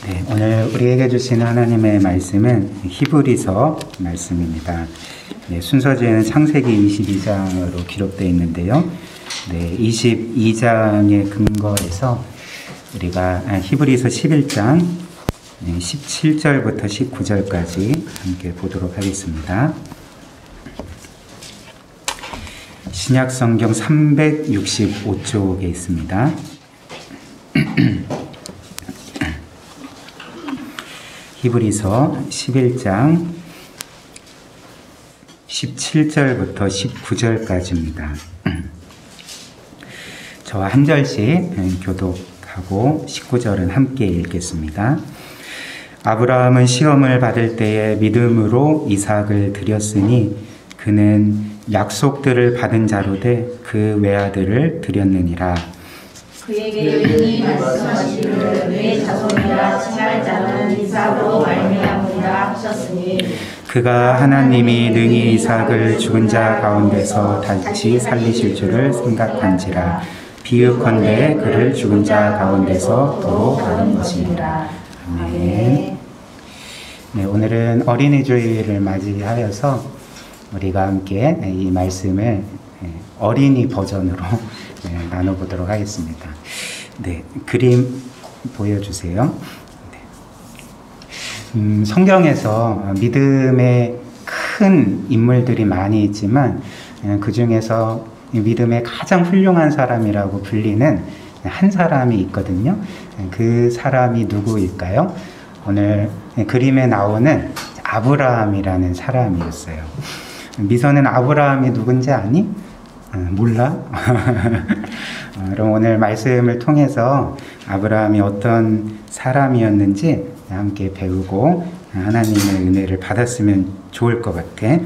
네, 오늘 우리에게 주시는 하나님의 말씀은 히브리서 말씀입니다. 네, 순서지에는 창세기 22장으로 기록되어 있는데요. 네, 22장의 근거에서 우리가 히브리서 11장 17절부터 19절까지 함께 보도록 하겠습니다. 신약성경 365쪽에 있습니다. 히브리서 11장 17절부터 19절까지입니다. 저와 한 절씩 교독하고 19절은 함께 읽겠습니다. 아브라함은 시험을 받을 때에 믿음으로 이삭을 드렸으니 그는 약속들을 받은 자로 돼 그 외아들을 드렸느니라. 그에게 능히 말씀하시기를 내 자손이라 칭할 자는 이삭으로 말미암으리라 하셨으니 그가 하나님이 능히 이삭을 죽은 자 가운데서 다시 살리실 줄을 생각한지라. 비유컨대 그를 죽은 자 가운데서 도로 받은 것이니라. 아멘. 네, 오늘은 어린이 주일을 맞이하여서 우리가 함께 이 말씀을 어린이 버전으로 나눠보도록 하겠습니다. 네, 그림 보여주세요. 네. 성경에서 믿음의 큰 인물들이 많이 있지만 그 중에서 믿음의 가장 훌륭한 사람이라고 불리는 한 사람이 있거든요. 그 사람이 누구일까요? 오늘 그림에 나오는 아브라함이라는 사람이었어요. 미선은 아브라함이 누군지 아니? 몰라? 그럼 오늘 말씀을 통해서 아브라함이 어떤 사람이었는지 함께 배우고 하나님의 은혜를 받았으면 좋을 것 같아.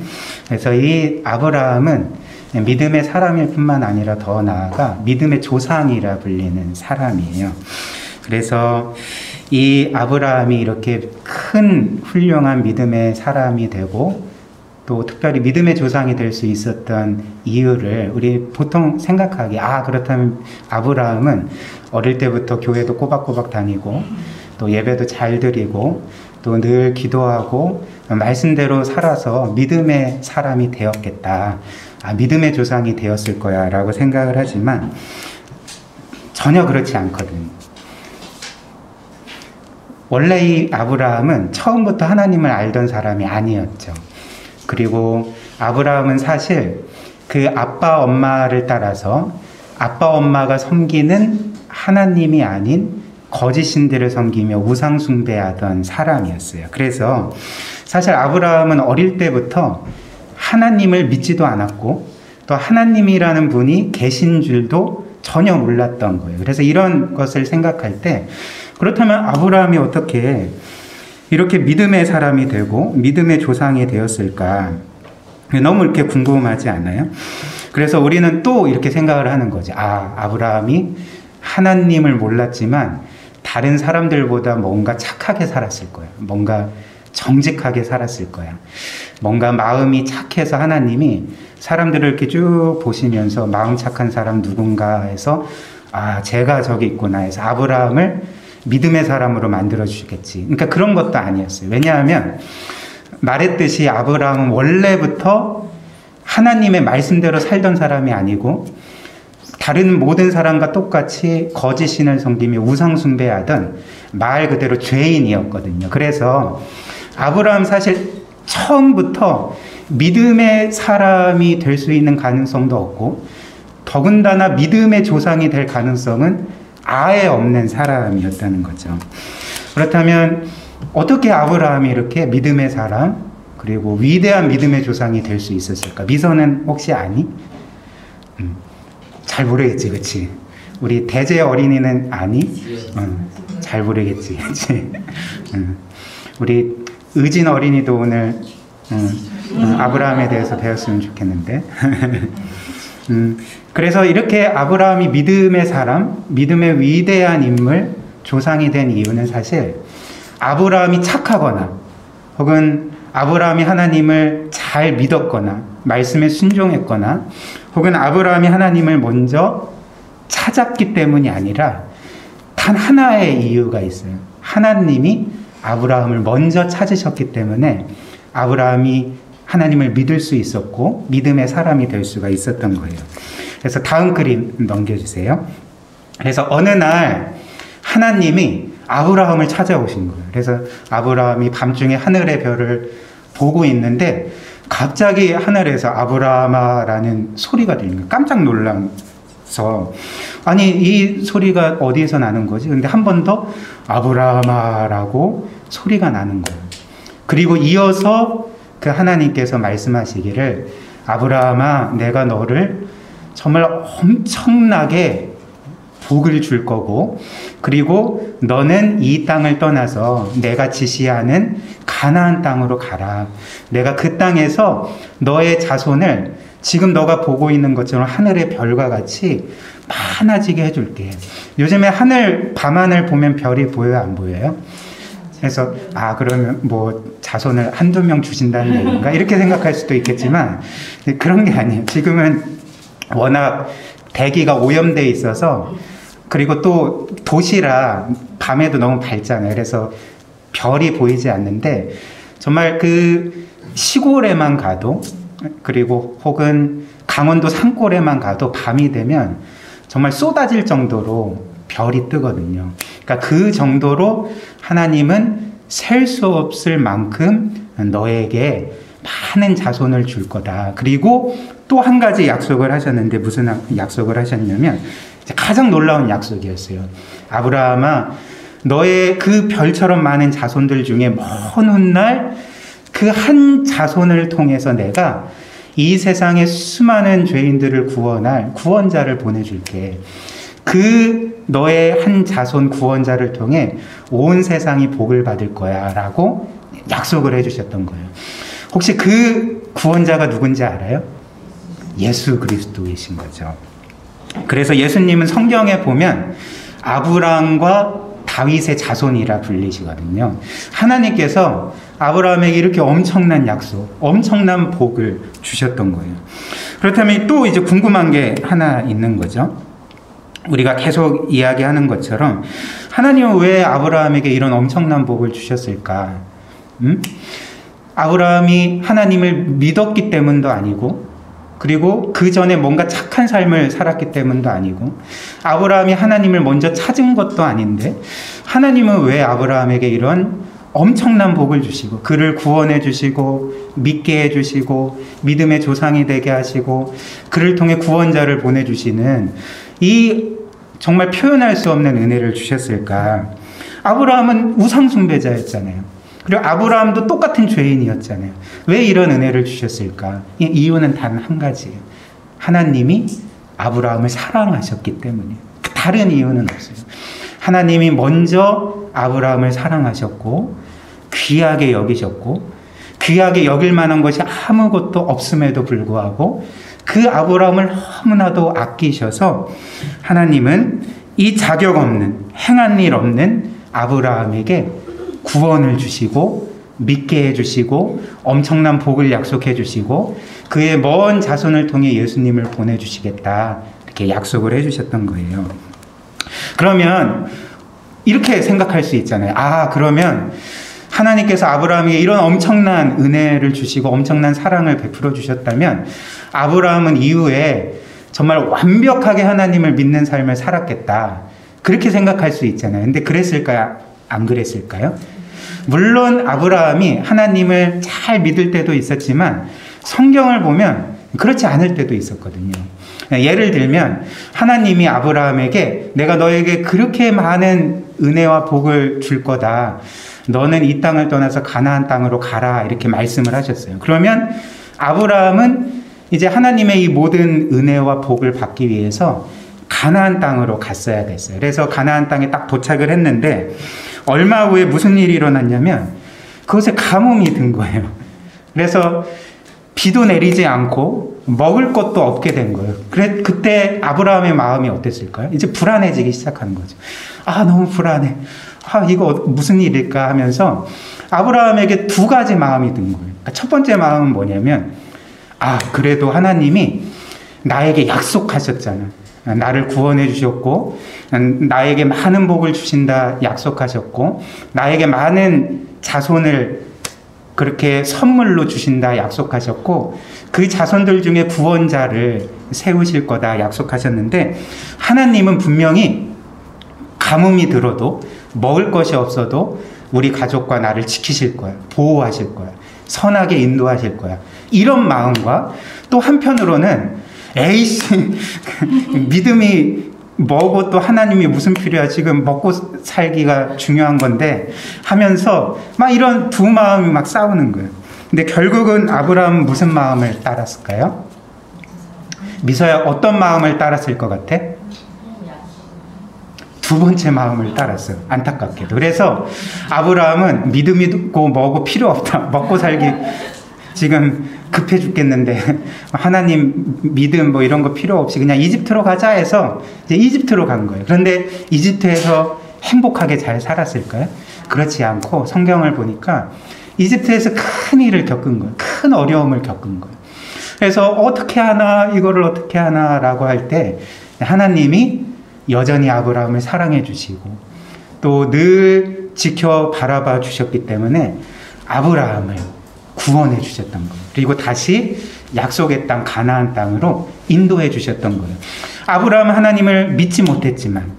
그래서 이 아브라함은 믿음의 사람일 뿐만 아니라 더 나아가 믿음의 조상이라 불리는 사람이에요. 그래서 이 아브라함이 이렇게 큰 훌륭한 믿음의 사람이 되고 또 특별히 믿음의 조상이 될 수 있었던 이유를 우리 보통 생각하기에 그렇다면 아브라함은 어릴 때부터 교회도 꼬박꼬박 다니고 또 예배도 잘 드리고 또 늘 기도하고 말씀대로 살아서 믿음의 사람이 되었겠다. 믿음의 조상이 되었을 거야 라고 생각을 하지만 전혀 그렇지 않거든. 원래 이 아브라함은 처음부터 하나님을 알던 사람이 아니었죠. 그리고 아브라함은 사실 그 아빠 엄마를 따라서 아빠 엄마가 섬기는 하나님이 아닌 거짓 신들을 섬기며 우상 숭배하던 사람이었어요. 그래서 사실 아브라함은 어릴 때부터 하나님을 믿지도 않았고 또 하나님이라는 분이 계신 줄도 전혀 몰랐던 거예요. 그래서 이런 것을 생각할 때 그렇다면 아브라함이 어떻게 이렇게 믿음의 사람이 되고 믿음의 조상이 되었을까? 너무 이렇게 궁금하지 않아요? 그래서 우리는 또 이렇게 생각을 하는 거지. 아브라함이 하나님을 몰랐지만 다른 사람들보다 뭔가 착하게 살았을 거야. 뭔가 정직하게 살았을 거야. 뭔가 마음이 착해서 하나님이 사람들을 이렇게 쭉 보시면서 마음 착한 사람 누군가 해서 제가 저기 있구나 해서 아브라함을 믿음의 사람으로 만들어주시겠지. 그러니까 그런 것도 아니었어요. 왜냐하면 말했듯이 아브라함은 원래부터 하나님의 말씀대로 살던 사람이 아니고 다른 모든 사람과 똑같이 거짓 신을 섬기며 우상 숭배하던 말 그대로 죄인이었거든요. 그래서 아브라함 사실 처음부터 믿음의 사람이 될 수 있는 가능성도 없고 더군다나 믿음의 조상이 될 가능성은 아예 없는 사람이었다는 거죠. 그렇다면 어떻게 아브라함이 이렇게 믿음의 사람 그리고 위대한 믿음의 조상이 될 수 있었을까? 미선은 혹시 아니? 잘 모르겠지, 그치? 우리 대제 어린이는 아니? 잘 모르겠지, 그치? 우리 의진 어린이도 오늘 아브라함에 대해서 배웠으면 좋겠는데. 그래서 이렇게 아브라함이 믿음의 사람, 믿음의 위대한 인물, 조상이 된 이유는 사실 아브라함이 착하거나 혹은 아브라함이 하나님을 잘 믿었거나 말씀에 순종했거나 혹은 아브라함이 하나님을 먼저 찾았기 때문이 아니라 하나의 이유가 있어요. 하나님이 아브라함을 먼저 찾으셨기 때문에 아브라함이 하나님을 믿을 수 있었고 믿음의 사람이 될 수가 있었던 거예요. 그래서 다음 그림 넘겨주세요. 그래서 어느 날 하나님이 아브라함을 찾아오신 거예요. 그래서 아브라함이 밤중에 하늘의 별을 보고 있는데 갑자기 하늘에서 아브라함아라는 소리가 들리는 거예요. 깜짝 놀라서 아니 이 소리가 어디에서 나는 거지? 근데 한 번 더 아브라함아라고 소리가 나는 거예요. 그리고 이어서 그 하나님께서 말씀하시기를 아브라함아 내가 너를 정말 엄청나게 복을 줄 거고 그리고 너는 이 땅을 떠나서 내가 지시하는 가나안 땅으로 가라. 내가 그 땅에서 너의 자손을 지금 너가 보고 있는 것처럼 하늘의 별과 같이 많아지게 해줄게. 요즘에 밤하늘 보면 별이 보여요? 안 보여요? 그래서 그러면 뭐 자손을 한두 명 주신다는 얘기인가? 이렇게 생각할 수도 있겠지만 그런 게 아니에요. 지금은 워낙 대기가 오염되어 있어서 그리고 또 도시라 밤에도 너무 밝잖아요. 그래서 별이 보이지 않는데 정말 그 시골에만 가도 그리고 혹은 강원도 산골에만 가도 밤이 되면 정말 쏟아질 정도로 별이 뜨거든요. 그러니까 그 정도로 하나님은 셀 수 없을 만큼 너에게 많은 자손을 줄 거다. 그리고 또 한 가지 약속을 하셨는데 무슨 약속을 하셨냐면 가장 놀라운 약속이었어요. 아브라함아 너의 그 별처럼 많은 자손들 중에 먼 훗날 그 한 자손을 통해서 내가 이 세상의 수많은 죄인들을 구원할 구원자를 보내줄게. 그 너의 한 자손 구원자를 통해 온 세상이 복을 받을 거야 라고 약속을 해주셨던 거예요. 혹시 그 구원자가 누군지 알아요? 예수 그리스도이신 거죠. 그래서 예수님은 성경에 보면 아브라함과 다윗의 자손이라 불리시거든요. 하나님께서 아브라함에게 이렇게 엄청난 약속, 엄청난 복을 주셨던 거예요. 그렇다면 또 이제 궁금한 게 하나 있는 거죠. 우리가 계속 이야기하는 것처럼 하나님은 왜 아브라함에게 이런 엄청난 복을 주셨을까? 아브라함이 하나님을 믿었기 때문도 아니고 그리고 그 전에 뭔가 착한 삶을 살았기 때문도 아니고 아브라함이 하나님을 먼저 찾은 것도 아닌데 하나님은 왜 아브라함에게 이런 엄청난 복을 주시고 그를 구원해 주시고 믿게 해 주시고 믿음의 조상이 되게 하시고 그를 통해 구원자를 보내주시는 이 정말 표현할 수 없는 은혜를 주셨을까? 아브라함은 우상 숭배자였잖아요. 그리고 아브라함도 똑같은 죄인이었잖아요. 왜 이런 은혜를 주셨을까? 이유는 단 한 가지예요. 하나님이 아브라함을 사랑하셨기 때문이에요. 다른 이유는 없어요. 하나님이 먼저 아브라함을 사랑하셨고 귀하게 여기셨고 귀하게 여길 만한 것이 아무것도 없음에도 불구하고 그 아브라함을 너무나도 아끼셔서 하나님은 이 자격 없는 행한 일 없는 아브라함에게 구원을 주시고 믿게 해주시고 엄청난 복을 약속해 주시고 그의 먼 자손을 통해 예수님을 보내주시겠다 이렇게 약속을 해주셨던 거예요. 그러면 이렇게 생각할 수 있잖아요. 그러면 하나님께서 아브라함에게 이런 엄청난 은혜를 주시고 엄청난 사랑을 베풀어 주셨다면 아브라함은 이후에 정말 완벽하게 하나님을 믿는 삶을 살았겠다. 그렇게 생각할 수 있잖아요. 근데 그랬을까요? 안 그랬을까요? 물론 아브라함이 하나님을 잘 믿을 때도 있었지만 성경을 보면 그렇지 않을 때도 있었거든요. 예를 들면 하나님이 아브라함에게 내가 너에게 그렇게 많은 은혜와 복을 줄 거다. 너는 이 땅을 떠나서 가나안 땅으로 가라 이렇게 말씀을 하셨어요. 그러면 아브라함은 이제 하나님의 이 모든 은혜와 복을 받기 위해서 가나안 땅으로 갔어야 됐어요. 그래서 가나안 땅에 딱 도착을 했는데 얼마 후에 무슨 일이 일어났냐면 그곳에 가뭄이 든 거예요. 그래서 비도 내리지 않고 먹을 것도 없게 된 거예요. 그때 아브라함의 마음이 어땠을까요? 이제 불안해지기 시작한 거죠. 너무 불안해. 이거 무슨 일일까 하면서 아브라함에게 두 가지 마음이 든 거예요. 첫 번째 마음은 뭐냐면 그래도 하나님이 나에게 약속하셨잖아. 나를 구원해 주셨고 나에게 많은 복을 주신다 약속하셨고 나에게 많은 자손을 그렇게 선물로 주신다 약속하셨고 그 자손들 중에 구원자를 세우실 거다 약속하셨는데 하나님은 분명히 가뭄이 들어도 먹을 것이 없어도 우리 가족과 나를 지키실 거야. 보호하실 거야. 선하게 인도하실 거야. 이런 마음과 또 한편으로는 에이씨 믿음이 뭐고 또 하나님이 무슨 필요야 지금 먹고 살기가 중요한 건데 하면서 막 이런 두 마음이 막 싸우는 거예요. 근데 결국은 아브라함은 무슨 마음을 따랐을까요? 미서야 어떤 마음을 따랐을 것 같아? 두 번째 마음을 따랐어요. 안타깝게도. 그래서 아브라함은 믿음이 있고 뭐고 필요 없다. 먹고 살기 지금 급해 죽겠는데 하나님 믿음 뭐 이런 거 필요 없이 그냥 이집트로 가자 해서 이제 이집트로 간 거예요. 그런데 이집트에서 행복하게 잘 살았을까요? 그렇지 않고 성경을 보니까 이집트에서 큰 일을 겪은 거예요. 큰 어려움을 겪은 거예요. 그래서 어떻게 하나 이거를 어떻게 하나라고 할 때 하나님이 여전히 아브라함을 사랑해 주시고 또 늘 지켜 바라봐 주셨기 때문에 아브라함을 구원해 주셨던 거예요. 그리고 다시 약속의 땅 가나안 땅으로 인도해 주셨던 거예요. 아브라함은 하나님을 믿지 못했지만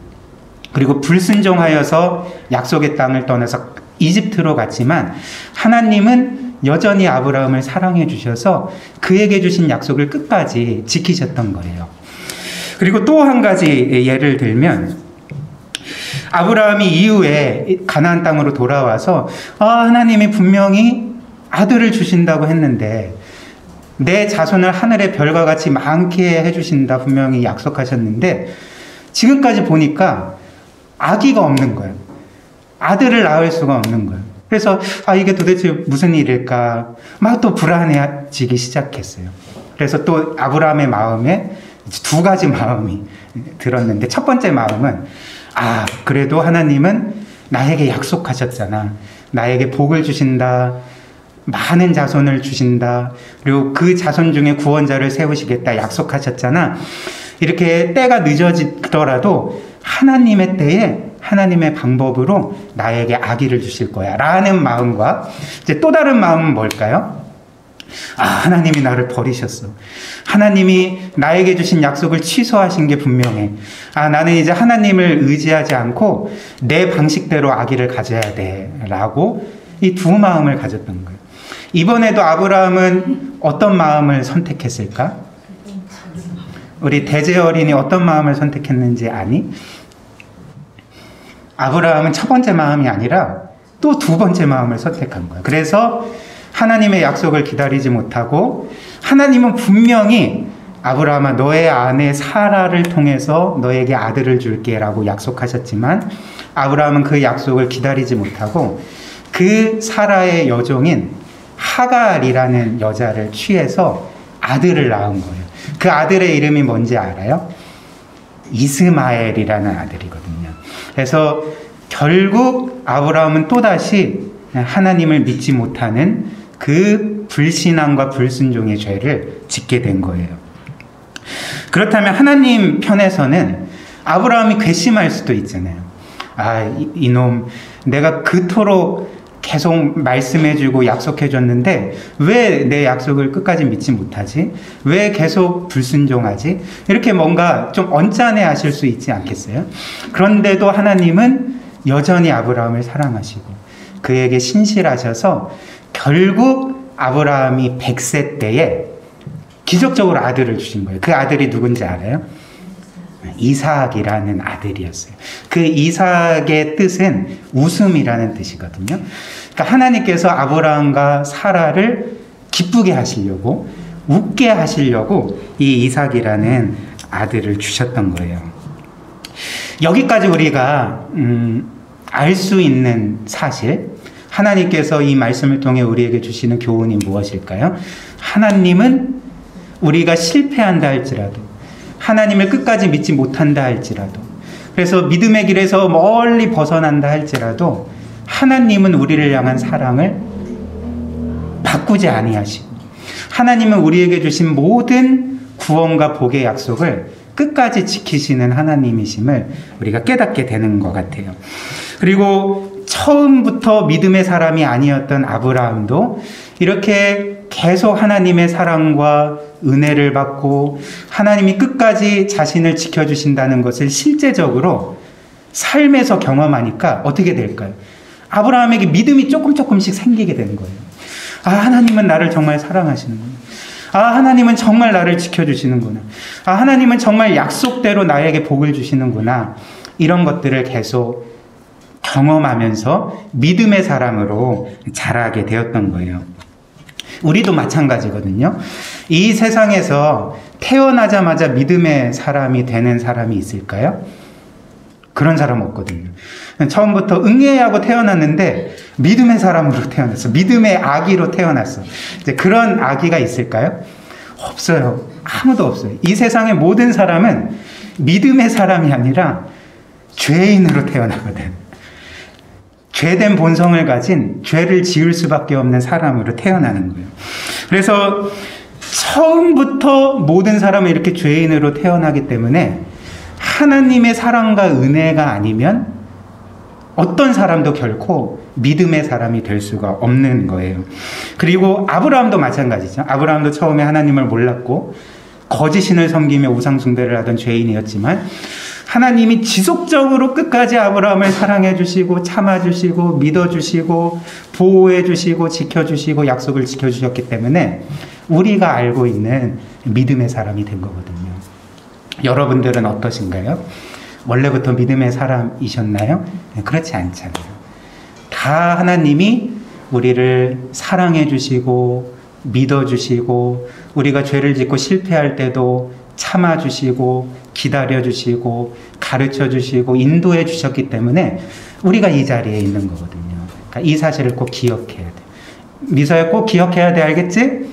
그리고 불순종하여서 약속의 땅을 떠나서 이집트로 갔지만 하나님은 여전히 아브라함을 사랑해 주셔서 그에게 주신 약속을 끝까지 지키셨던 거예요. 그리고 또 한 가지 예를 들면 아브라함이 이후에 가나안 땅으로 돌아와서 하나님이 분명히 아들을 주신다고 했는데 내 자손을 하늘의 별과 같이 많게 해주신다 분명히 약속하셨는데 지금까지 보니까 아기가 없는 거예요. 아들을 낳을 수가 없는 거예요. 그래서 이게 도대체 무슨 일일까 막 또 불안해지기 시작했어요. 그래서 또 아브라함의 마음에 두 가지 마음이 들었는데 첫 번째 마음은 그래도 하나님은 나에게 약속하셨잖아. 나에게 복을 주신다. 많은 자손을 주신다. 그리고 그 자손 중에 구원자를 세우시겠다 약속하셨잖아. 이렇게 때가 늦어지더라도 하나님의 때에 하나님의 방법으로 나에게 아기를 주실 거야 라는 마음과 이제 또 다른 마음은 뭘까요? 하나님이 나를 버리셨어. 하나님이 나에게 주신 약속을 취소하신 게 분명해. 나는 이제 하나님을 의지하지 않고 내 방식대로 아기를 가져야 돼 라고 이 두 마음을 가졌던 거예요. 이번에도 아브라함은 어떤 마음을 선택했을까? 우리 대제 어린이 어떤 마음을 선택했는지 아니? 아브라함은 첫 번째 마음이 아니라 또 두 번째 마음을 선택한 거예요. 그래서 하나님의 약속을 기다리지 못하고 하나님은 분명히 아브라함아 너의 아내 사라를 통해서 너에게 아들을 줄게 라고 약속하셨지만 아브라함은 그 약속을 기다리지 못하고 그 사라의 여종인 하갈이라는 여자를 취해서 아들을 낳은 거예요. 그 아들의 이름이 뭔지 알아요? 이스마엘이라는 아들이거든요. 그래서 결국 아브라함은 또다시 하나님을 믿지 못하는 그 불신앙과 불순종의 죄를 짓게 된 거예요. 그렇다면 하나님 편에서는 아브라함이 괘씸할 수도 있잖아요. 이놈 내가 그토록 계속 말씀해주고 약속해줬는데 왜 내 약속을 끝까지 믿지 못하지? 왜 계속 불순종하지? 이렇게 뭔가 좀 언짢아 하실 수 있지 않겠어요? 그런데도 하나님은 여전히 아브라함을 사랑하시고 그에게 신실하셔서 결국 아브라함이 100세 때에 기적적으로 아들을 주신 거예요. 그 아들이 누군지 알아요? 이삭이라는 아들이었어요. 그 이삭의 뜻은 웃음이라는 뜻이거든요. 그러니까 하나님께서 아브라함과 사라를 기쁘게 하시려고 웃게 하시려고 이 이삭이라는 아들을 주셨던 거예요. 여기까지 우리가 알 수 있는 사실, 하나님께서 이 말씀을 통해 우리에게 주시는 교훈이 무엇일까요? 하나님은 우리가 실패한다 할지라도, 하나님을 끝까지 믿지 못한다 할지라도, 그래서 믿음의 길에서 멀리 벗어난다 할지라도 하나님은 우리를 향한 사랑을 바꾸지 아니하시고 하나님은 우리에게 주신 모든 구원과 복의 약속을 끝까지 지키시는 하나님이심을 우리가 깨닫게 되는 것 같아요. 그리고 처음부터 믿음의 사람이 아니었던 아브라함도 이렇게 계속 하나님의 사랑과 은혜를 받고 하나님이 끝까지 자신을 지켜주신다는 것을 실제적으로 삶에서 경험하니까 어떻게 될까요? 아브라함에게 믿음이 조금씩 생기게 되는 거예요. 아, 하나님은 나를 정말 사랑하시는구나. 아, 하나님은 정말 나를 지켜주시는구나. 아, 하나님은 정말 약속대로 나에게 복을 주시는구나. 이런 것들을 계속 경험하면서 믿음의 사람으로 자라게 되었던 거예요. 우리도 마찬가지거든요. 이 세상에서 태어나자마자 믿음의 사람이 되는 사람이 있을까요? 그런 사람 없거든요. 처음부터 응애하고 태어났는데 믿음의 사람으로 태어났어. 믿음의 아기로 태어났어. 이제 그런 아기가 있을까요? 없어요. 아무도 없어요. 이 세상의 모든 사람은 믿음의 사람이 아니라 죄인으로 태어나거든. 죄된 본성을 가진 죄를 지을 수밖에 없는 사람으로 태어나는 거예요. 그래서 처음부터 모든 사람은 이렇게 죄인으로 태어나기 때문에 하나님의 사랑과 은혜가 아니면 어떤 사람도 결코 믿음의 사람이 될 수가 없는 거예요. 그리고 아브라함도 마찬가지죠. 아브라함도 처음에 하나님을 몰랐고 거짓신을 섬기며 우상숭배를 하던 죄인이었지만 하나님이 지속적으로 끝까지 아브라함을 사랑해 주시고 참아 주시고 믿어 주시고 보호해 주시고 지켜 주시고 약속을 지켜 주셨기 때문에 우리가 알고 있는 믿음의 사람이 된 거거든요. 여러분들은 어떠신가요? 원래부터 믿음의 사람이셨나요? 그렇지 않잖아요. 다 하나님이 우리를 사랑해 주시고 믿어 주시고 우리가 죄를 짓고 실패할 때도 참아 주시고 기다려 주시고 가르쳐 주시고 인도해 주셨기 때문에 우리가 이 자리에 있는 거거든요. 그러니까 이 사실을 꼭 기억해야 돼. 미서야 꼭 기억해야 돼. 알겠지?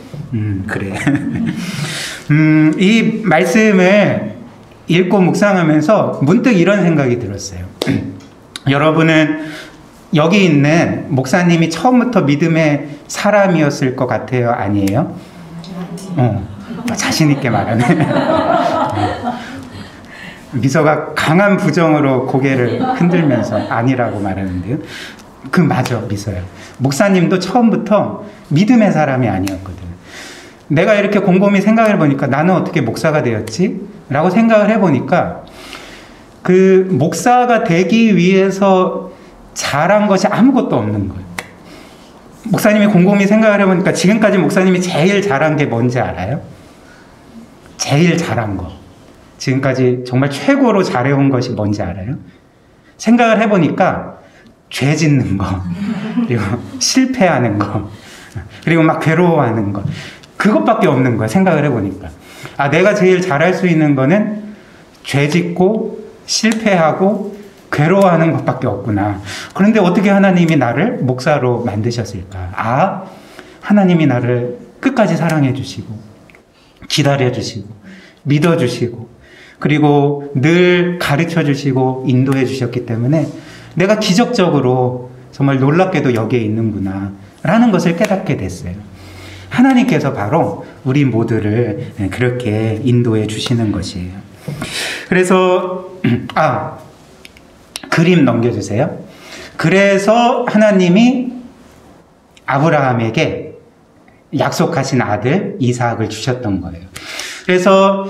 그래. 이 말씀을 읽고 묵상하면서 문득 이런 생각이 들었어요. 여러분은 여기 있는 목사님이 처음부터 믿음의 사람이었을 것 같아요? 아니에요? 자신 있게 말하네. 미서가 강한 부정으로 고개를 흔들면서 아니라고 말하는데요. 그 맞아, 미서야. 목사님도 처음부터 믿음의 사람이 아니었거든. 내가 이렇게 곰곰이 생각해 보니까 나는 어떻게 목사가 되었지? 라고 생각을 해보니까 그 목사가 되기 위해서 잘한 것이 아무것도 없는 거예요. 목사님이 곰곰이 생각을 해보니까 지금까지 목사님이 제일 잘한 게 뭔지 알아요? 제일 잘한 거. 지금까지 정말 최고로 잘해온 것이 뭔지 알아요? 생각을 해보니까 죄 짓는 거, 그리고 실패하는 거, 그리고 막 괴로워하는 거. 그것밖에 없는 거야, 생각을 해보니까. 아, 내가 제일 잘할 수 있는 거는 죄 짓고 실패하고 괴로워하는 것밖에 없구나. 그런데 어떻게 하나님이 나를 목사로 만드셨을까? 아, 하나님이 나를 끝까지 사랑해 주시고 기다려 주시고 믿어 주시고 그리고 늘 가르쳐 주시고 인도해 주셨기 때문에 내가 기적적으로 정말 놀랍게도 여기에 있는구나 라는 것을 깨닫게 됐어요. 하나님께서 바로 우리 모두를 그렇게 인도해 주시는 것이에요. 그래서 그림 넘겨주세요. 그래서 하나님이 아브라함에게 약속하신 아들 이삭을 주셨던 거예요. 그래서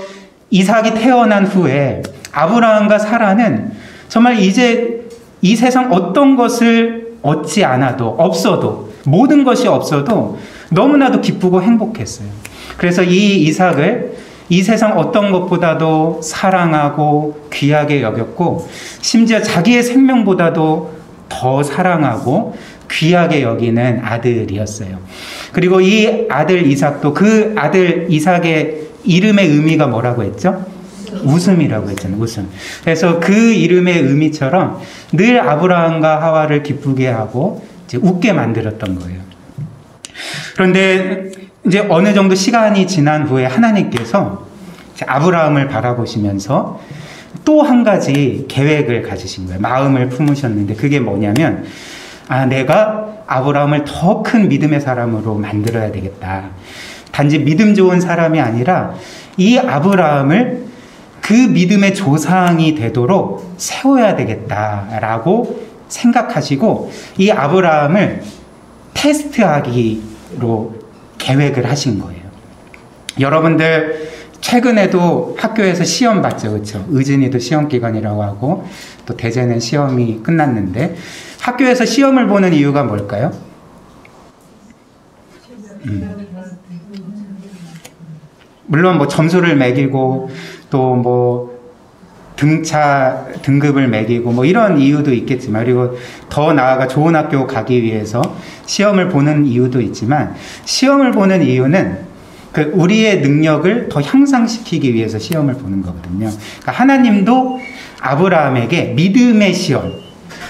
이삭이 태어난 후에 아브라함과 사라는 정말 이제 이 세상 어떤 것을 얻지 않아도 없어도 모든 것이 없어도 너무나도 기쁘고 행복했어요. 그래서 이 이삭을 이 세상 어떤 것보다도 사랑하고 귀하게 여겼고 심지어 자기의 생명보다도 더 사랑하고 귀하게 여기는 아들이었어요. 그리고 이 아들 이삭도 그 아들 이삭의 이름의 의미가 뭐라고 했죠? 웃음이라고 했잖아요. 웃음. 그래서 그 이름의 의미처럼 늘 아브라함과 하와를 기쁘게 하고 이제 웃게 만들었던 거예요. 그런데 이제 어느 정도 시간이 지난 후에 하나님께서 아브라함을 바라보시면서 또 한 가지 계획을 가지신 거예요. 마음을 품으셨는데 그게 뭐냐면 내가 아브라함을 더 큰 믿음의 사람으로 만들어야 되겠다. 단지 믿음 좋은 사람이 아니라 이 아브라함을 그 믿음의 조상이 되도록 세워야 되겠다라고 생각하시고 이 아브라함을 테스트하기로 계획을 하신 거예요. 여러분들 최근에도 학교에서 시험 봤죠, 그렇죠? 의진이도 시험 기간이라고 하고 또 대제는 시험이 끝났는데 학교에서 시험을 보는 이유가 뭘까요? 물론 뭐 점수를 매기고 또 뭐 등급을 매기고 뭐 이런 이유도 있겠지만, 그리고 더 나아가 좋은 학교 가기 위해서 시험을 보는 이유도 있지만, 시험을 보는 이유는 그 우리의 능력을 더 향상시키기 위해서 시험을 보는 거거든요. 그러니까 하나님도 아브라함에게 믿음의 시험,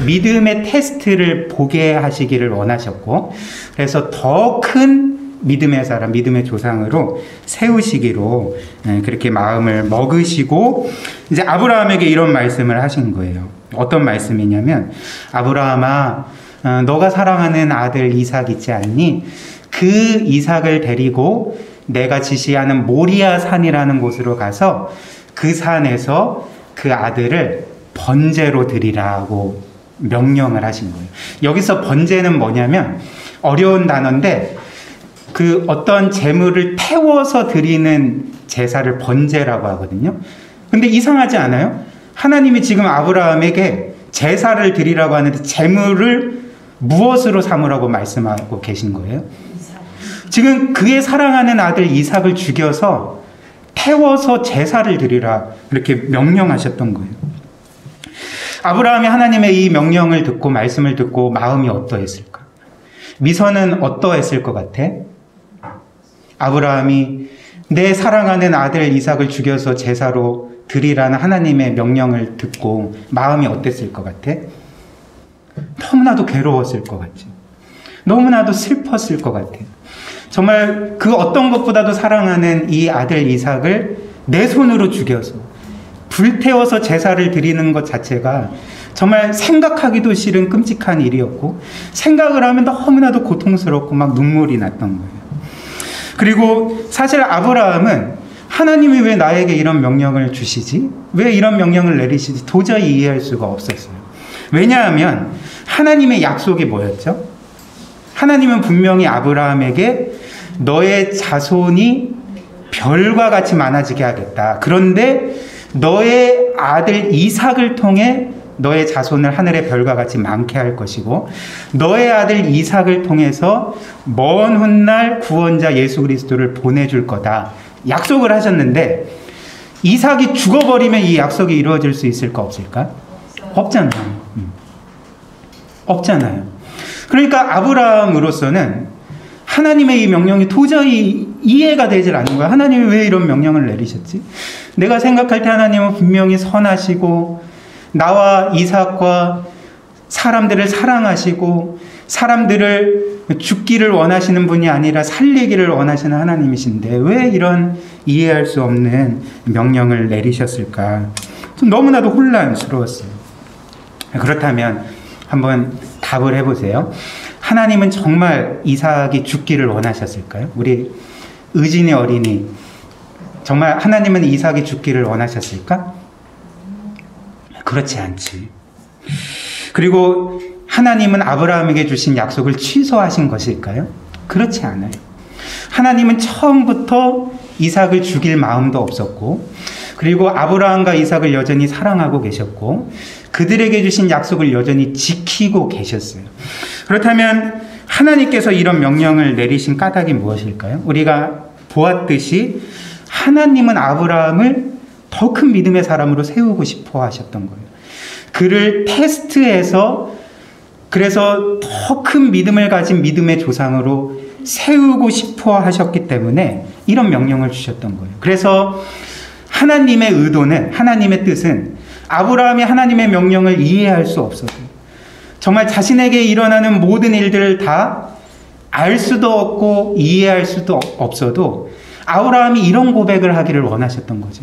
믿음의 테스트를 보게 하시기를 원하셨고, 그래서 더 큰 믿음의 사람, 믿음의 조상으로 세우시기로 그렇게 마음을 먹으시고 이제 아브라함에게 이런 말씀을 하신 거예요. 어떤 말씀이냐면, 아브라함아, 너가 사랑하는 아들 이삭 있지 않니? 그 이삭을 데리고 내가 지시하는 모리아 산이라는 곳으로 가서 그 산에서 그 아들을 번제로 드리라고 명령을 하신 거예요. 여기서 번제는 뭐냐면 어려운 단어인데, 그 어떤 재물을 태워서 드리는 제사를 번제라고 하거든요. 근데 이상하지 않아요? 하나님이 지금 아브라함에게 제사를 드리라고 하는데 재물을 무엇으로 삼으라고 말씀하고 계신 거예요? 지금 그의 사랑하는 아들 이삭을 죽여서 태워서 제사를 드리라, 이렇게 명령하셨던 거예요. 아브라함이 하나님의 이 명령을 듣고 말씀을 듣고 마음이 어떠했을까? 미선은 어떠했을 것 같아? 아브라함이 내 사랑하는 아들 이삭을 죽여서 제사로 드리라는 하나님의 명령을 듣고 마음이 어땠을 것 같아? 너무나도 괴로웠을 것 같지. 너무나도 슬펐을 것 같아. 정말 그 어떤 것보다도 사랑하는 이 아들 이삭을 내 손으로 죽여서 불태워서 제사를 드리는 것 자체가 정말 생각하기도 싫은 끔찍한 일이었고, 생각을 하면 너무나도 고통스럽고 막 눈물이 났던 거예요. 그리고 사실 아브라함은 하나님이 왜 나에게 이런 명령을 주시지? 왜 이런 명령을 내리시지? 도저히 이해할 수가 없었어요. 왜냐하면 하나님의 약속이 뭐였죠? 하나님은 분명히 아브라함에게 너의 자손이 별과 같이 많아지게 하겠다. 그런데 너의 아들 이삭을 통해 너의 자손을 하늘의 별과 같이 많게 할 것이고, 너의 아들 이삭을 통해서 먼 훗날 구원자 예수 그리스도를 보내줄 거다. 약속을 하셨는데 이삭이 죽어버리면 이 약속이 이루어질 수 있을까 없을까? 없잖아요. 없잖아요. 그러니까 아브라함으로서는 하나님의 이 명령이 도저히 이해가 되질 않는 거야. 하나님이 왜 이런 명령을 내리셨지? 내가 생각할 때 하나님은 분명히 선하시고 나와 이삭과 사람들을 사랑하시고 사람들을 죽기를 원하시는 분이 아니라 살리기를 원하시는 하나님이신데 왜 이런 이해할 수 없는 명령을 내리셨을까? 좀 너무나도 혼란스러웠어요. 그렇다면 한번 답을 해보세요. 하나님은 정말 이삭이 죽기를 원하셨을까요? 우리 의진이 어린이, 정말 하나님은 이삭이 죽기를 원하셨을까? 그렇지 않지. 그리고 하나님은 아브라함에게 주신 약속을 취소하신 것일까요? 그렇지 않아요. 하나님은 처음부터 이삭을 죽일 마음도 없었고, 그리고 아브라함과 이삭을 여전히 사랑하고 계셨고, 그들에게 주신 약속을 여전히 지키고 계셨어요. 그렇다면 하나님께서 이런 명령을 내리신 까닭이 무엇일까요? 우리가 보았듯이 하나님은 아브라함을 더 큰 믿음의 사람으로 세우고 싶어 하셨던 거예요. 그를 테스트해서 그래서 더 큰 믿음을 가진 믿음의 조상으로 세우고 싶어 하셨기 때문에 이런 명령을 주셨던 거예요. 그래서 하나님의 의도는, 하나님의 뜻은 아브라함이 하나님의 명령을 이해할 수 없어도, 정말 자신에게 일어나는 모든 일들을 다 알 수도 없고 이해할 수도 없어도 아브라함이 이런 고백을 하기를 원하셨던 거죠.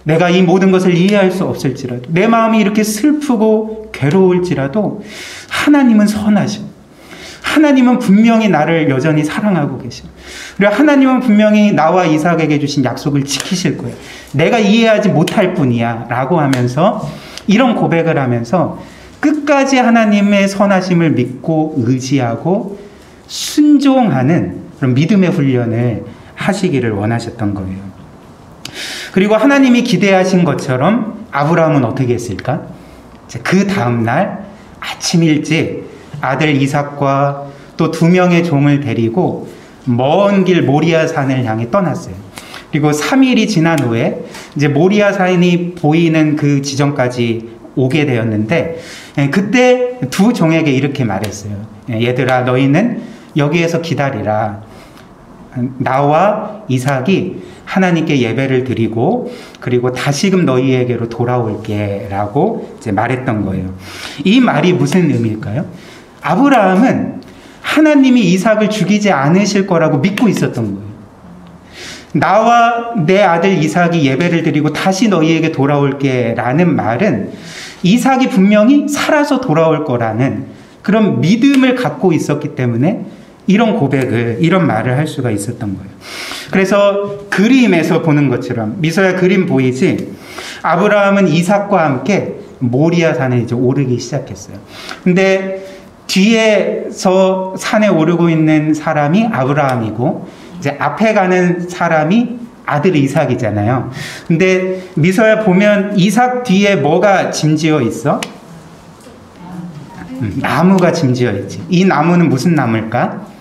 내가 이 모든 것을 이해할 수 없을지라도, 내 마음이 이렇게 슬프고 괴로울지라도 하나님은 선하셔. 하나님은 분명히 나를 여전히 사랑하고 계셔. 그리고 하나님은 분명히 나와 이삭에게 주신 약속을 지키실 거예요. 내가 이해하지 못할 뿐이야 라고 하면서 이런 고백을 하면서 끝까지 하나님의 선하심을 믿고 의지하고 순종하는 그런 믿음의 훈련을 하시기를 원하셨던 거예요. 그리고 하나님이 기대하신 것처럼 아브라함은 어떻게 했을까? 그 다음날 아침 일찍 아들 이삭과 또 2명의 종을 데리고 먼 길 모리아 산을 향해 떠났어요. 그리고 3일이 지난 후에 이제 모리아 산이 보이는 그 지점까지 오게 되었는데, 그때 2 종에게 이렇게 말했어요. 얘들아, 너희는 여기에서 기다리라. 나와 이삭이 하나님께 예배를 드리고 그리고 다시금 너희에게로 돌아올게 라고 이제 말했던 거예요. 이 말이 무슨 의미일까요? 아브라함은 하나님이 이삭을 죽이지 않으실 거라고 믿고 있었던 거예요. 나와 내 아들 이삭이 예배를 드리고 다시 너희에게 돌아올게 라는 말은 이삭이 분명히 살아서 돌아올 거라는 그런 믿음을 갖고 있었기 때문에 이런 고백을, 이런 말을 할 수가 있었던 거예요. 그래서 그림에서 보는 것처럼, 미소야 그림 보이지? 아브라함은 이삭과 함께 모리아 산에 이제 오르기 시작했어요. 근데 뒤에서 산에 오르고 있는 사람이 아브라함이고, 이제 앞에 가는 사람이 아들 이삭이잖아요. 근데 미소야 보면 이삭 뒤에 뭐가 짐지어 있어? 나무가 짐지어 있지. 이 나무는 무슨 나무일까?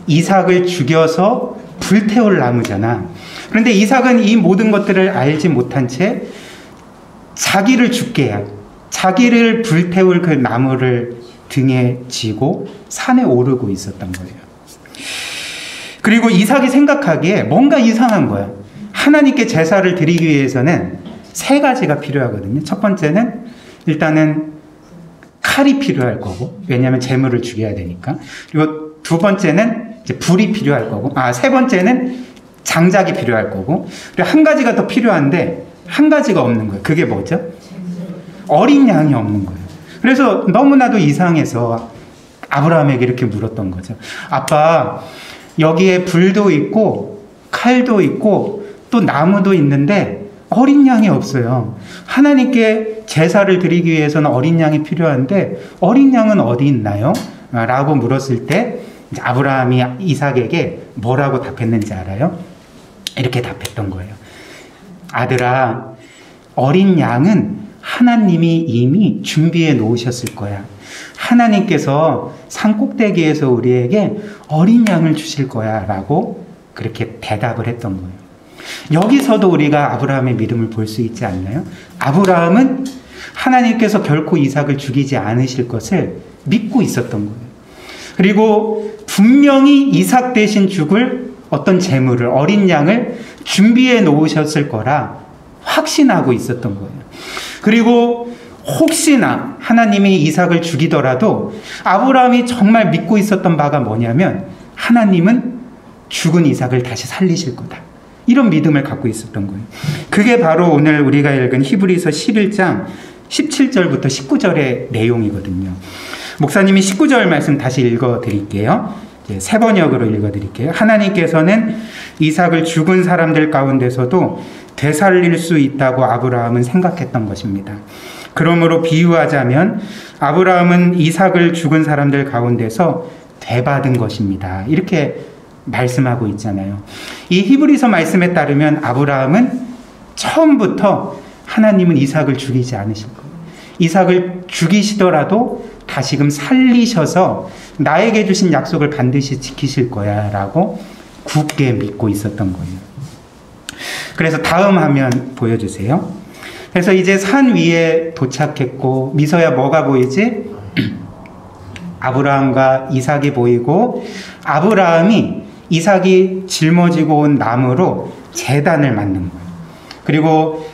이삭을 죽여서 불태울 나무잖아. 그런데 이삭은 이 모든 것들을 알지 못한 채 자기를 죽게 해야, 자기를 불태울 그 나무를 등에 지고 산에 오르고 있었던 거예요. 그리고 이삭이 생각하기에 뭔가 이상한 거야. 하나님께 제사를 드리기 위해서는 3가지가 필요하거든요. 첫 번째는 일단은 칼이 필요할 거고, 왜냐하면 제물을 죽여야 되니까. 그리고 2번째는 이제 불이 필요할 거고, 3번째는 장작이 필요할 거고, 그리고 1가지가 더 필요한데 1가지가 없는 거예요. 그게 뭐죠? 어린 양이 없는 거예요. 그래서 너무나도 이상해서 아브라함에게 이렇게 물었던 거죠. 아빠, 여기에 불도 있고 칼도 있고 또 나무도 있는데 어린 양이 없어요. 하나님께 제사를 드리기 위해서는 어린 양이 필요한데 어린 양은 어디 있나요? 라고 물었을 때 아브라함이 이삭에게 뭐라고 답했는지 알아요? 이렇게 답했던 거예요. 아들아, 어린 양은 하나님이 이미 준비해 놓으셨을 거야. 하나님께서 산 꼭대기에서 우리에게 어린 양을 주실 거야 라고 그렇게 대답을 했던 거예요. 여기서도 우리가 아브라함의 믿음을 볼 수 있지 않나요? 아브라함은 하나님께서 결코 이삭을 죽이지 않으실 것을 믿고 있었던 거예요. 그리고 분명히 이삭 대신 죽을 어떤 제물을, 어린 양을 준비해 놓으셨을 거라 확신하고 있었던 거예요. 그리고 혹시나 하나님이 이삭을 죽이더라도 아브라함이 정말 믿고 있었던 바가 뭐냐면 하나님은 죽은 이삭을 다시 살리실 거다. 이런 믿음을 갖고 있었던 거예요. 그게 바로 오늘 우리가 읽은 히브리서 11장 17절부터 19절의 내용이거든요. 목사님이 19절 말씀 다시 읽어드릴게요. 3번역으로 읽어드릴게요. 하나님께서는 이삭을 죽은 사람들 가운데서도 되살릴 수 있다고 아브라함은 생각했던 것입니다. 그러므로 비유하자면 아브라함은 이삭을 죽은 사람들 가운데서 되받은 것입니다. 이렇게 말씀하고 있잖아요. 이 히브리서 말씀에 따르면 아브라함은 처음부터 하나님은 이삭을 죽이지 않으실 거예요. 이삭을 죽이시더라도 다시금 살리셔서 나에게 주신 약속을 반드시 지키실 거야 라고 굳게 믿고 있었던 거예요. 그래서 다음 화면 보여주세요. 그래서 이제 산 위에 도착했고, 미소야 뭐가 보이지? 아브라함과 이삭이 보이고, 아브라함이 이삭이 짊어지고 온 나무로 제단을 만든 거예요. 그리고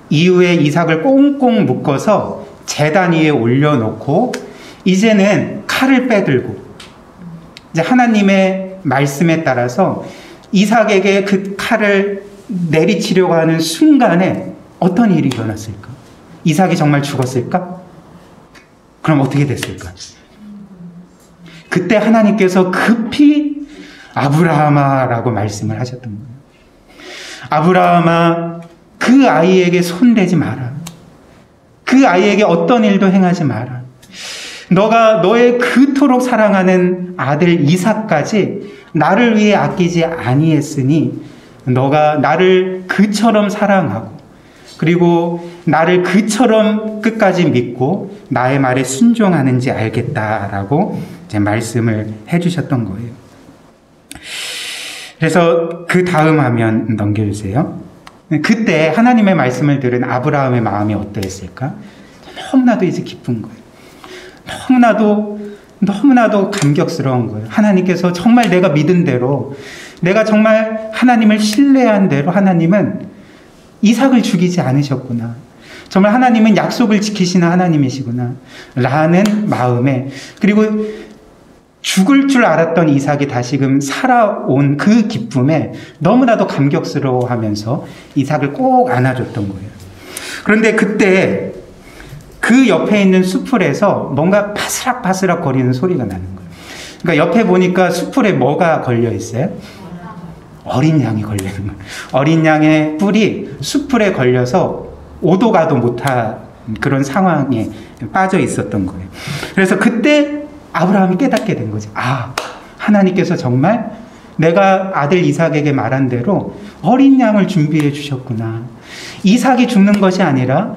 이후에 이삭을 꽁꽁 묶어서 제단 위에 올려놓고 이제는 칼을 빼들고 이제 하나님의 말씀에 따라서 이삭에게 그 칼을 내리치려고 하는 순간에 어떤 일이 일어났을까? 이삭이 정말 죽었을까? 그럼 어떻게 됐을까? 그때 하나님께서 급히 아브라함아라고 말씀을 하셨던 거예요. 아브라함아, 그 아이에게 손대지 마라. 그 아이에게 어떤 일도 행하지 마라. 너가 너의 그토록 사랑하는 아들 이삭까지 나를 위해 아끼지 아니했으니 너가 나를 그처럼 사랑하고 그리고 나를 그처럼 끝까지 믿고 나의 말에 순종하는지 알겠다라고 이제 말씀을 해주셨던 거예요. 그래서 그 다음 화면 넘겨주세요. 그때 하나님의 말씀을 들은 아브라함의 마음이 어떠했을까? 너무나도 이제 기쁜 거예요. 너무나도 감격스러운 거예요. 하나님께서 정말 내가 믿은 대로, 내가 정말 하나님을 신뢰한 대로 하나님은 이삭을 죽이지 않으셨구나. 정말 하나님은 약속을 지키시는 하나님이시구나 라는 마음에, 그리고 죽을 줄 알았던 이삭이 다시금 살아온 그 기쁨에 너무나도 감격스러워하면서 이삭을 꼭 안아줬던 거예요. 그런데 그때 그 옆에 있는 숲풀에서 뭔가 바스락바스락 거리는 소리가 나는 거예요. 그러니까 옆에 보니까 숲풀에 뭐가 걸려 있어요? 어린 양이 걸려 있는 거예요. 어린 양의 뿔이 숲풀에 걸려서 오도 가도 못한 그런 상황에 빠져 있었던 거예요. 그래서 그때 아브라함이 깨닫게 된 거지. 아, 하나님께서 정말 내가 아들 이삭에게 말한 대로 어린 양을 준비해 주셨구나. 이삭이 죽는 것이 아니라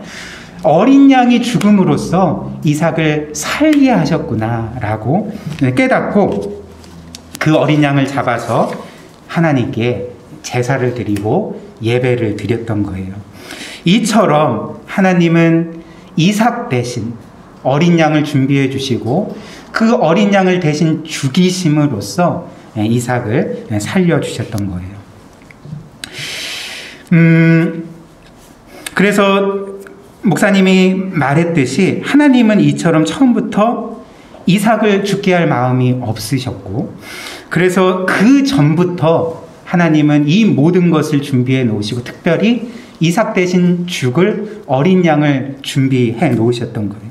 어린 양이 죽음으로써 이삭을 살게 하셨구나라고 깨닫고 그 어린 양을 잡아서 하나님께 제사를 드리고 예배를 드렸던 거예요. 이처럼 하나님은 이삭 대신 어린 양을 준비해 주시고 그 어린 양을 대신 죽이심으로써 이삭을 살려주셨던 거예요. 그래서 목사님이 말했듯이 하나님은 이처럼 처음부터 이삭을 죽게 할 마음이 없으셨고, 그래서 그 전부터 하나님은 이 모든 것을 준비해 놓으시고 특별히 이삭 대신 죽을 어린 양을 준비해 놓으셨던 거예요.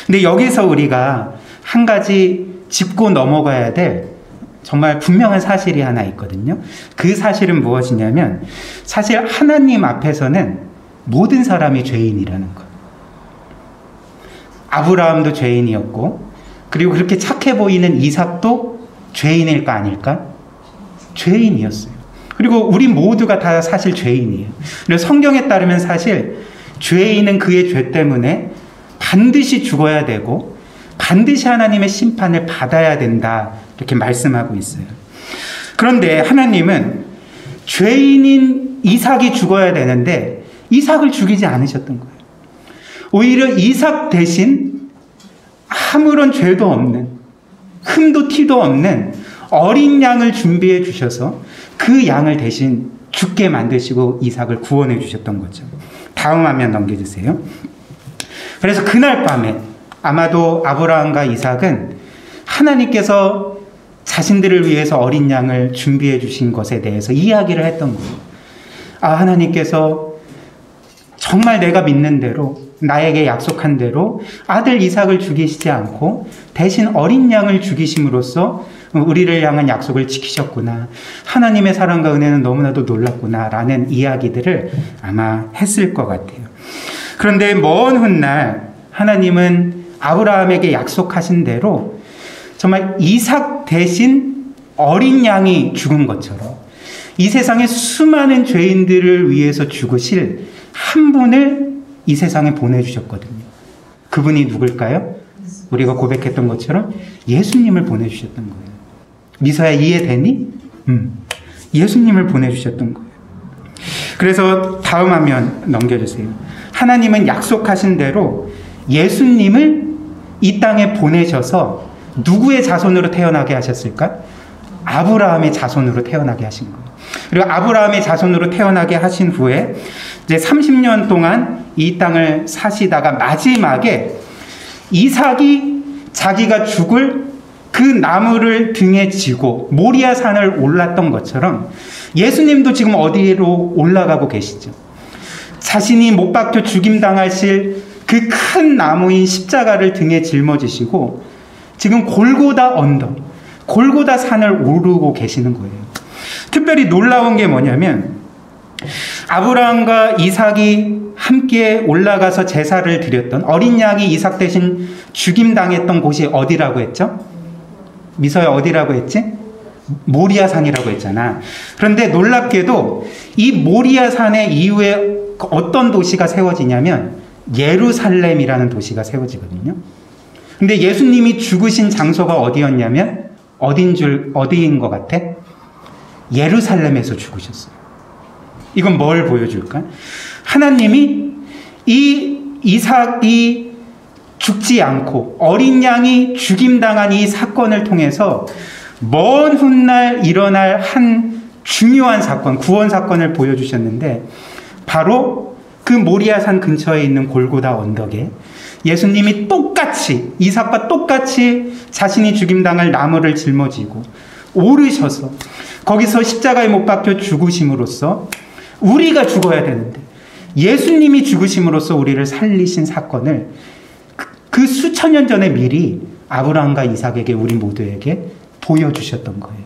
근데 여기서 우리가 한 가지 짚고 넘어가야 될 정말 분명한 사실이 하나 있거든요. 그 사실은 무엇이냐면 사실 하나님 앞에서는 모든 사람이 죄인이라는 것. 아브라함도 죄인이었고, 그리고 그렇게 착해 보이는 이삭도 죄인일까 아닐까? 죄인이었어요. 그리고 우리 모두가 다 사실 죄인이에요. 그래서 성경에 따르면 사실 죄인은 그의 죄 때문에 반드시 죽어야 되고 반드시 하나님의 심판을 받아야 된다, 이렇게 말씀하고 있어요. 그런데 하나님은 죄인인 이삭이 죽어야 되는데 이삭을 죽이지 않으셨던 거예요. 오히려 이삭 대신 아무런 죄도 없는, 흠도 티도 없는 어린 양을 준비해 주셔서 그 양을 대신 죽게 만드시고 이삭을 구원해 주셨던 거죠. 다음 화면 넘겨주세요. 그래서 그날 밤에 아마도 아브라함과 이삭은 하나님께서 자신들을 위해서 어린 양을 준비해 주신 것에 대해서 이야기를 했던 거예요. 아, 하나님께서 정말 내가 믿는 대로, 나에게 약속한 대로 아들 이삭을 죽이시지 않고 대신 어린 양을 죽이심으로써 우리를 향한 약속을 지키셨구나. 하나님의 사랑과 은혜는 너무나도 놀랍구나 라는 이야기들을 아마 했을 것 같아요. 그런데 먼 훗날 하나님은 아브라함에게 약속하신 대로 정말 이삭 대신 어린 양이 죽은 것처럼 이 세상의 수많은 죄인들을 위해서 죽으실 한 분을 이 세상에 보내주셨거든요. 그분이 누굴까요? 우리가 고백했던 것처럼 예수님을 보내주셨던 거예요. 미서야 이해되니? 예수님을 보내주셨던 거예요. 그래서 다음 화면 넘겨주세요. 하나님은 약속하신 대로 예수님을 이 땅에 보내셔서 누구의 자손으로 태어나게 하셨을까? 아브라함의 자손으로 태어나게 하신 거예요. 그리고 아브라함의 자손으로 태어나게 하신 후에 이제 30년 동안 이 땅을 사시다가 마지막에 이삭이 자기가 죽을 그 나무를 등에 지고 모리아 산을 올랐던 것처럼 예수님도 지금 어디로 올라가고 계시죠? 자신이 못 박혀 죽임당하실 그 큰 나무인 십자가를 등에 짊어지시고 지금 골고다 언덕, 골고다 산을 오르고 계시는 거예요. 특별히 놀라운 게 뭐냐면 아브라함과 이삭이 함께 올라가서 제사를 드렸던, 어린 양이 이삭 대신 죽임당했던 곳이 어디라고 했죠? 미서야 어디라고 했지? 모리아 산이라고 했잖아. 그런데 놀랍게도 이 모리아 산의 이후에 어떤 도시가 세워지냐면 예루살렘이라는 도시가 세워지거든요. 근데 예수님이 죽으신 장소가 어디였냐면 어디인 것 같아? 예루살렘에서 죽으셨어요. 이건 뭘 보여줄까? 하나님이 이 이삭이 죽지 않고 어린 양이 죽임당한 이 사건을 통해서 먼 훗날 일어날 한 중요한 사건, 구원 사건을 보여주셨는데, 바로 그 모리아산 근처에 있는 골고다 언덕에 예수님이 똑같이, 이삭과 똑같이 자신이 죽임당할 나무를 짊어지고 오르셔서 거기서 십자가에 못 박혀 죽으심으로써 우리가 죽어야 되는데 예수님이 죽으심으로써 우리를 살리신 사건을 그 수천 년 전에 미리 아브라함과 이삭에게, 우리 모두에게 보여주셨던 거예요.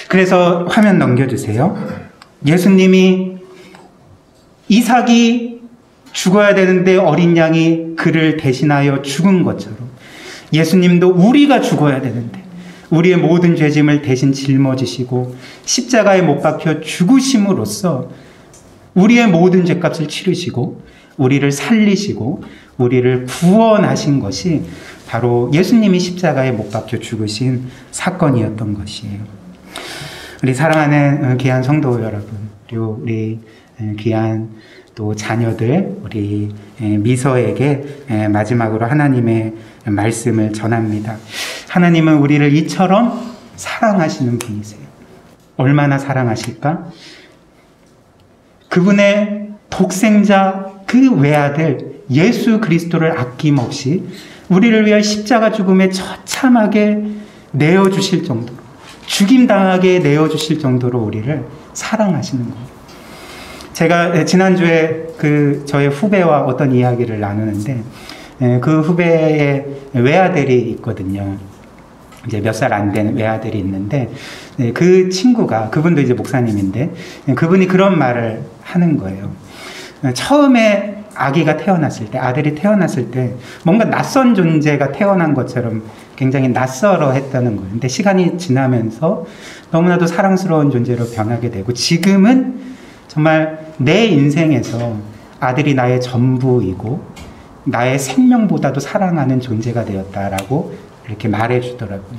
그래서 화면 넘겨주세요. 예수님이 이삭이 죽어야 되는데 어린 양이 그를 대신하여 죽은 것처럼 예수님도 우리가 죽어야 되는데 우리의 모든 죄짐을 대신 짊어지시고 십자가에 못 박혀 죽으심으로써 우리의 모든 죄값을 치르시고 우리를 살리시고 우리를 구원하신 것이 바로 예수님이 십자가에 못 박혀 죽으신 사건이었던 것이에요. 우리 사랑하는 귀한 성도 여러분, 그리고 우리 귀한 또 자녀들, 우리 미서에게 마지막으로 하나님의 말씀을 전합니다. 하나님은 우리를 이처럼 사랑하시는 분이세요. 얼마나 사랑하실까? 그분의 독생자 그 외아들 예수 그리스도를 아낌없이 우리를 위하여 십자가 죽음에 처참하게 내어주실 정도로, 죽임당하게 내어주실 정도로 우리를 사랑하시는 거예요. 제가 지난주에 저의 후배와 어떤 이야기를 나누는데, 그 후배의 외아들이 있거든요. 이제 몇 살 안 된 외아들이 있는데, 그 친구가, 그분도 이제 목사님인데, 그분이 그런 말을 하는 거예요. 처음에 아기가 태어났을 때, 아들이 태어났을 때, 뭔가 낯선 존재가 태어난 것처럼 굉장히 낯설어 했다는 거예요. 근데 시간이 지나면서 너무나도 사랑스러운 존재로 변하게 되고, 지금은 정말 내 인생에서 아들이 나의 전부이고, 나의 생명보다도 사랑하는 존재가 되었다라고 이렇게 말해주더라고요.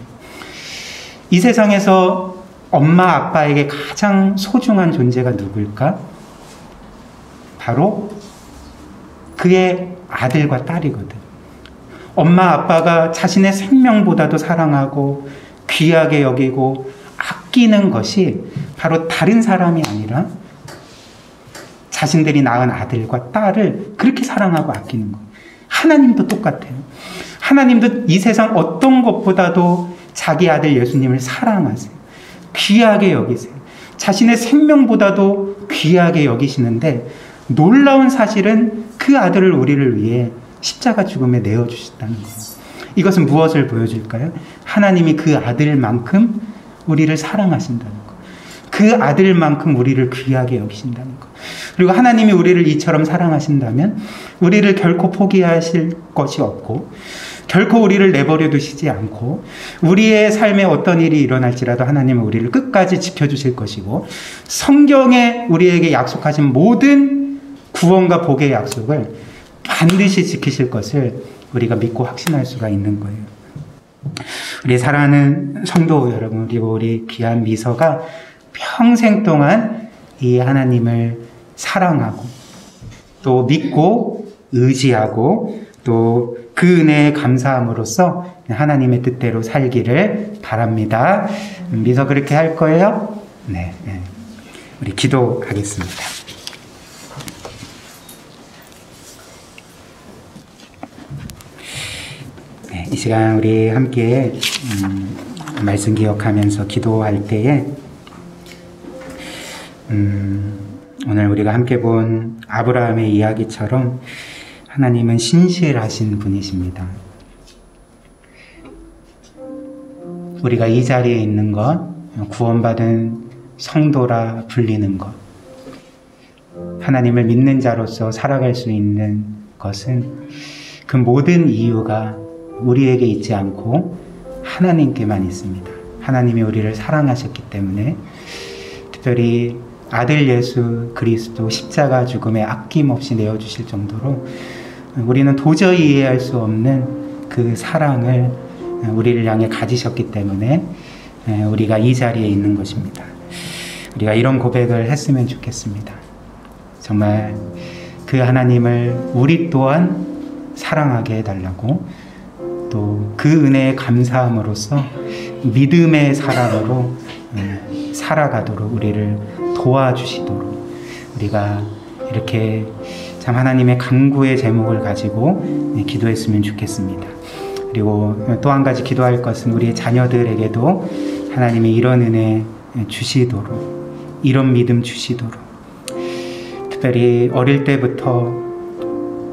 이 세상에서 엄마, 아빠에게 가장 소중한 존재가 누굴까? 바로 그의 아들과 딸이거든. 엄마, 아빠가 자신의 생명보다도 사랑하고 귀하게 여기고 아끼는 것이 바로 다른 사람이 아니라 자신들이 낳은 아들과 딸을 그렇게 사랑하고 아끼는 거예요. 하나님도 똑같아요. 하나님도 이 세상 어떤 것보다도 자기 아들 예수님을 사랑하세요. 귀하게 여기세요. 자신의 생명보다도 귀하게 여기시는데, 놀라운 사실은 그 아들을 우리를 위해 십자가 죽음에 내어주셨다는 거예요. 이것은 무엇을 보여줄까요? 하나님이 그 아들만큼 우리를 사랑하신다는 거. 그 아들만큼 우리를 귀하게 여기신다는 거. 그리고 하나님이 우리를 이처럼 사랑하신다면 우리를 결코 포기하실 것이 없고, 결코 우리를 내버려 두시지 않고, 우리의 삶에 어떤 일이 일어날지라도 하나님은 우리를 끝까지 지켜주실 것이고, 성경에 우리에게 약속하신 모든 구원과 복의 약속을 반드시 지키실 것을 우리가 믿고 확신할 수가 있는 거예요. 우리 사랑하는 성도 여러분, 그리고 우리 귀한 미서가 평생 동안 이 하나님을 사랑하고 또 믿고 의지하고 또 그 은혜에 감사함으로써 하나님의 뜻대로 살기를 바랍니다. 미서 그렇게 할 거예요? 네. 우리 기도하겠습니다. 네, 이 시간 우리 함께 말씀 기억하면서 기도할 때에 오늘 우리가 함께 본 아브라함의 이야기처럼 하나님은 신실하신 분이십니다. 우리가 이 자리에 있는 것, 구원받은 성도라 불리는 것, 하나님을 믿는 자로서 살아갈 수 있는 것은 그 모든 이유가 우리에게 있지 않고 하나님께만 있습니다. 하나님이 우리를 사랑하셨기 때문에, 특별히 아들 예수 그리스도 십자가 죽음에 아낌없이 내어주실 정도로 우리는 도저히 이해할 수 없는 그 사랑을 우리를 향해 가지셨기 때문에 우리가 이 자리에 있는 것입니다. 우리가 이런 고백을 했으면 좋겠습니다. 정말 그 하나님을 우리 또한 사랑하게 해달라고, 또 그 은혜에 감사함으로써 믿음의 사람으로 살아가도록 우리를 도와주시도록, 우리가 이렇게 참 하나님의 간구의 제목을 가지고 기도했으면 좋겠습니다. 그리고 또 한 가지 기도할 것은 우리의 자녀들에게도 하나님이 이런 은혜 주시도록, 이런 믿음 주시도록, 특별히 어릴 때부터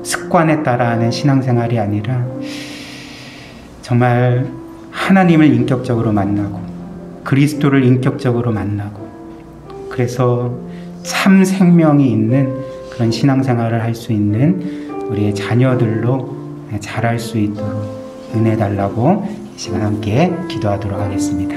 습관에 따라 하는 신앙생활이 아니라 정말 하나님을 인격적으로 만나고 그리스도를 인격적으로 만나고, 그래서 참 생명이 있는 그런 신앙생활을 할 수 있는 우리의 자녀들로 자랄 수 있도록 은혜 달라고 이 시간 함께 기도하도록 하겠습니다.